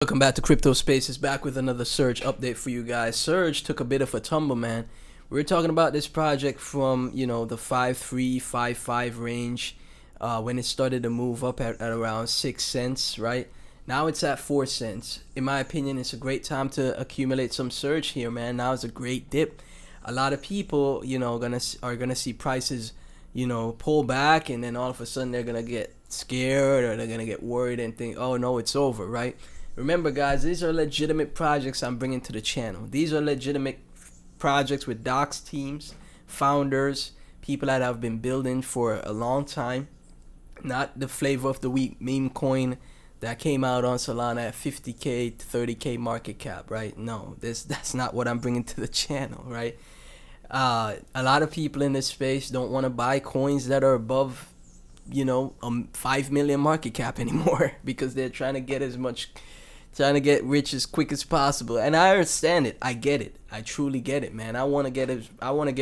Welcome back to Crypto Spaces, back with another Surge update for you guys. Surge took a bit of a tumble, man. We were talking about this project from, the 5.3, 5.5 range when it started to move up at around 6 cents, right? Now it's at 4 cents. In my opinion, it's a great time to accumulate some Surge here, man. Now it's a great dip. A lot of people, are gonna see prices, pull back, and then all of a sudden they're gonna get scared or they're gonna get worried and think, oh no, it's over, right? Remember, guys, these are legitimate projects I'm bringing to the channel. These are legitimate projects with docs teams, founders, people that have been building for a long time. Not the flavor of the week meme coin that came out on Solana at 50K to 30K market cap, right? No, that's not what I'm bringing to the channel, right? A lot of people in this space don't want to buy coins that are above, 5 million market cap anymore because they're trying to get rich as quick as possible. And I understand it. I get it. I truly get it, man. I want to get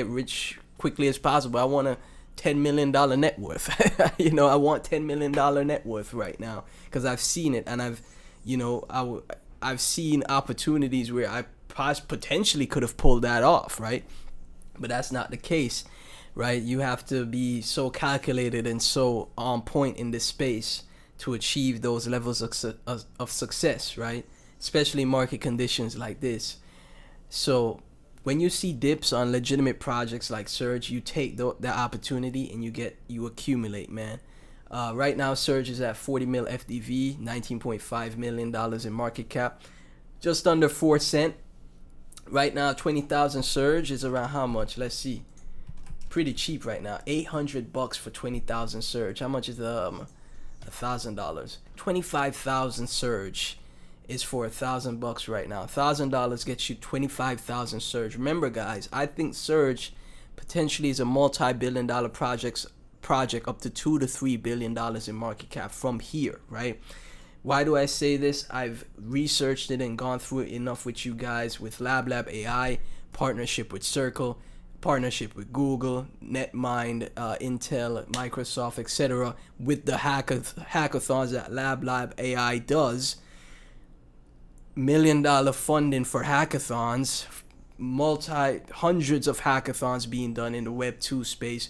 rich quickly as possible. I want a $10 million net worth. I want $10 million net worth right now because I've seen it, and I've seen opportunities where I potentially could have pulled that off, right? But that's not the case, right? You have to be so calculated and so on point in this space to achieve those levels of success, right? Especially market conditions like this. So when you see dips on legitimate projects like Surge, you take the opportunity and you accumulate, man. Right now, Surge is at 40 mil FDV, $19.5 million in market cap, just under 4 cents. Right now, 20,000 Surge is around how much? Let's see. Pretty cheap right now. $800 for 20,000 Surge. How much is $1,000? 25,000 Surge is for $1,000 right now. $1,000 gets you 25,000 Surge. Remember, guys, I think Surge potentially is a multi-billion-dollar project up to $2 to $3 billion in market cap from here, right? Why do I say this? I've researched it and gone through it enough with you guys with Lab AI, partnership with Circle, partnership with Google, Netmind, Intel, Microsoft, etc. with the hackathons that Lab AI does. $1 million funding for hackathons, hundreds of hackathons being done in the Web 2 space.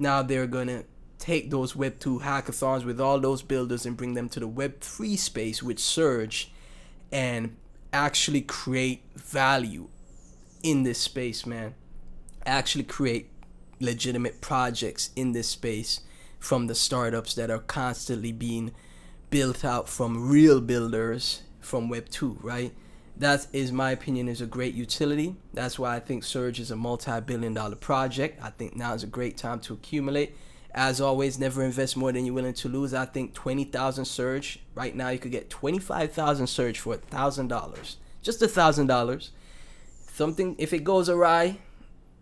Now they're gonna take those Web 2 hackathons with all those builders and bring them to the Web 3 space with Surge and actually create value in this space, man. Actually create legitimate projects in this space from the startups that are constantly being built out from real builders from Web 2, right? That is, my opinion, is a great utility. That's why I think Surge is a multi-billion-dollar project. I think now is a great time to accumulate. As always, never invest more than you're willing to lose. I think 20,000 Surge. Right now, you could get 25,000 Surge for $1,000. Just $1,000. Something, if it goes awry,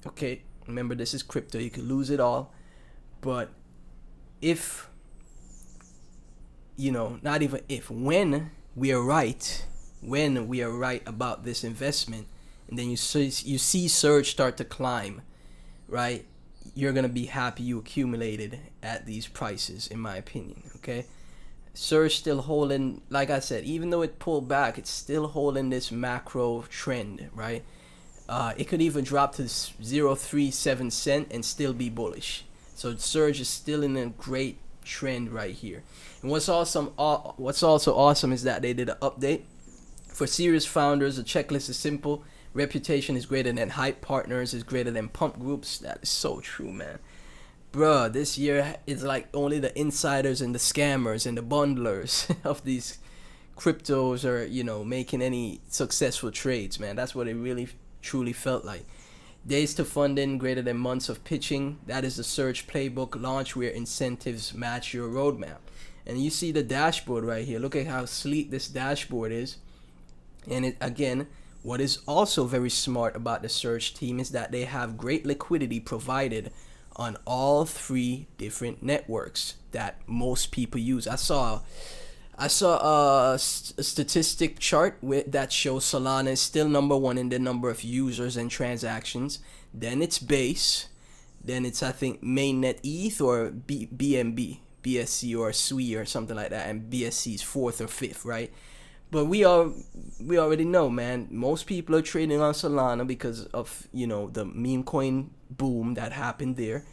okay, remember this is crypto. You could lose it all. But if, not even if, when we are right about this investment, and then you see Surge start to climb, right? You're going to be happy you accumulated at these prices, in my opinion, okay? Surge still holding, like I said, even though it pulled back, it's still holding this macro trend, right? It could even drop to 0.37 cent and still be bullish. So Surge is still in a great trend right here. And what's also awesome is that they did an update. For serious founders, the checklist is simple. Reputation is greater than hype. Partners is greater than pump groups. That is so true, man. Bruh, this year it's like only the insiders and the scammers and the bundlers of these cryptos are, making any successful trades, man. That's what it really truly felt like. Days to funding greater than months of pitching. That is the Surge playbook launch where incentives match your roadmap. And you see the dashboard right here. Look at how sleek this dashboard is. And it, again, what is also very smart about the Surge team is that they have great liquidity provided on all 3 different networks that most people use. I saw a statistic chart that shows Solana is still number 1 in the number of users and transactions. Then it's Base. Then it's, I think, mainnet ETH or BNB, BSC or SWI or something like that. And BSC is 4th or 5th, right? But we already know, man. Most people are trading on Solana because of, you know, the meme coin boom that happened there.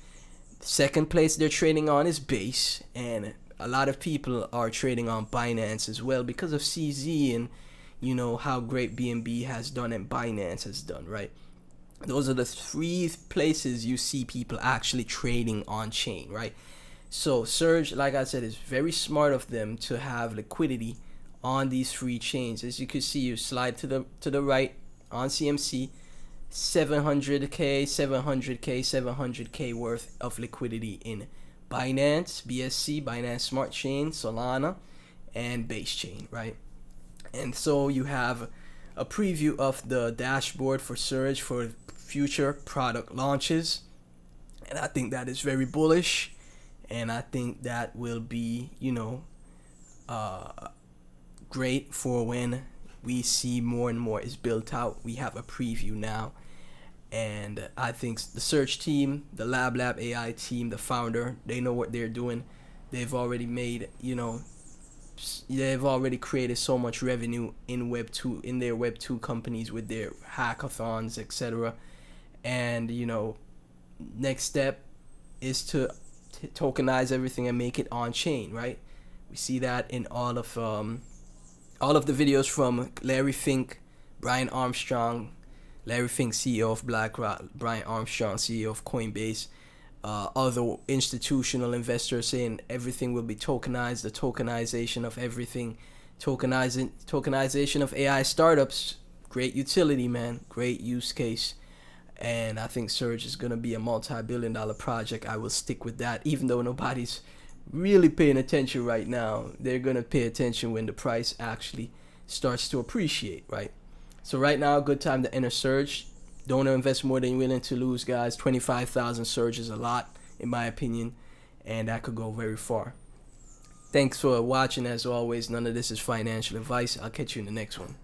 Second place they're trading on is Base, and a lot of people are trading on Binance as well because of CZ and, you know, how great BNB has done and Binance has done, right? Those are the three places you see people actually trading on chain, right? So Surge, like I said, is very smart of them to have liquidity on these free chains. As you can see, you slide to the right on CMC, 700k, 700k, 700k worth of liquidity in Binance, BSC, Binance Smart Chain, Solana, and Base Chain, right? And so you have a preview of the dashboard for Surge for future product launches, and I think that is very bullish, and I think that will be, you know, great for when we see more and more is built out. We have a preview now, and I think the Surge team, the Lab AI team, the founder, they know what they're doing. They've already made, you know, they've already created so much revenue in Web2, in their Web2 companies with their hackathons, etc. And, you know, next step is to tokenize everything and make it on chain, right? We see that in all of the videos from Larry Fink, Brian Armstrong, Larry Fink, CEO of BlackRock, Brian Armstrong, CEO of Coinbase, other institutional investors saying everything will be tokenized, the tokenization of everything, tokenization of AI startups. Great utility, man, great use case. And I think Surge is going to be a multi-billion-dollar project. I will stick with that, even though nobody's really paying attention right now. They're going to pay attention when the price actually starts to appreciate, right? So right now, good time to enter Surge. Don't invest more than you're willing to lose, guys. 25,000 Surge is a lot, in my opinion, and that could go very far. Thanks for watching. As always, none of this is financial advice. I'll catch you in the next one.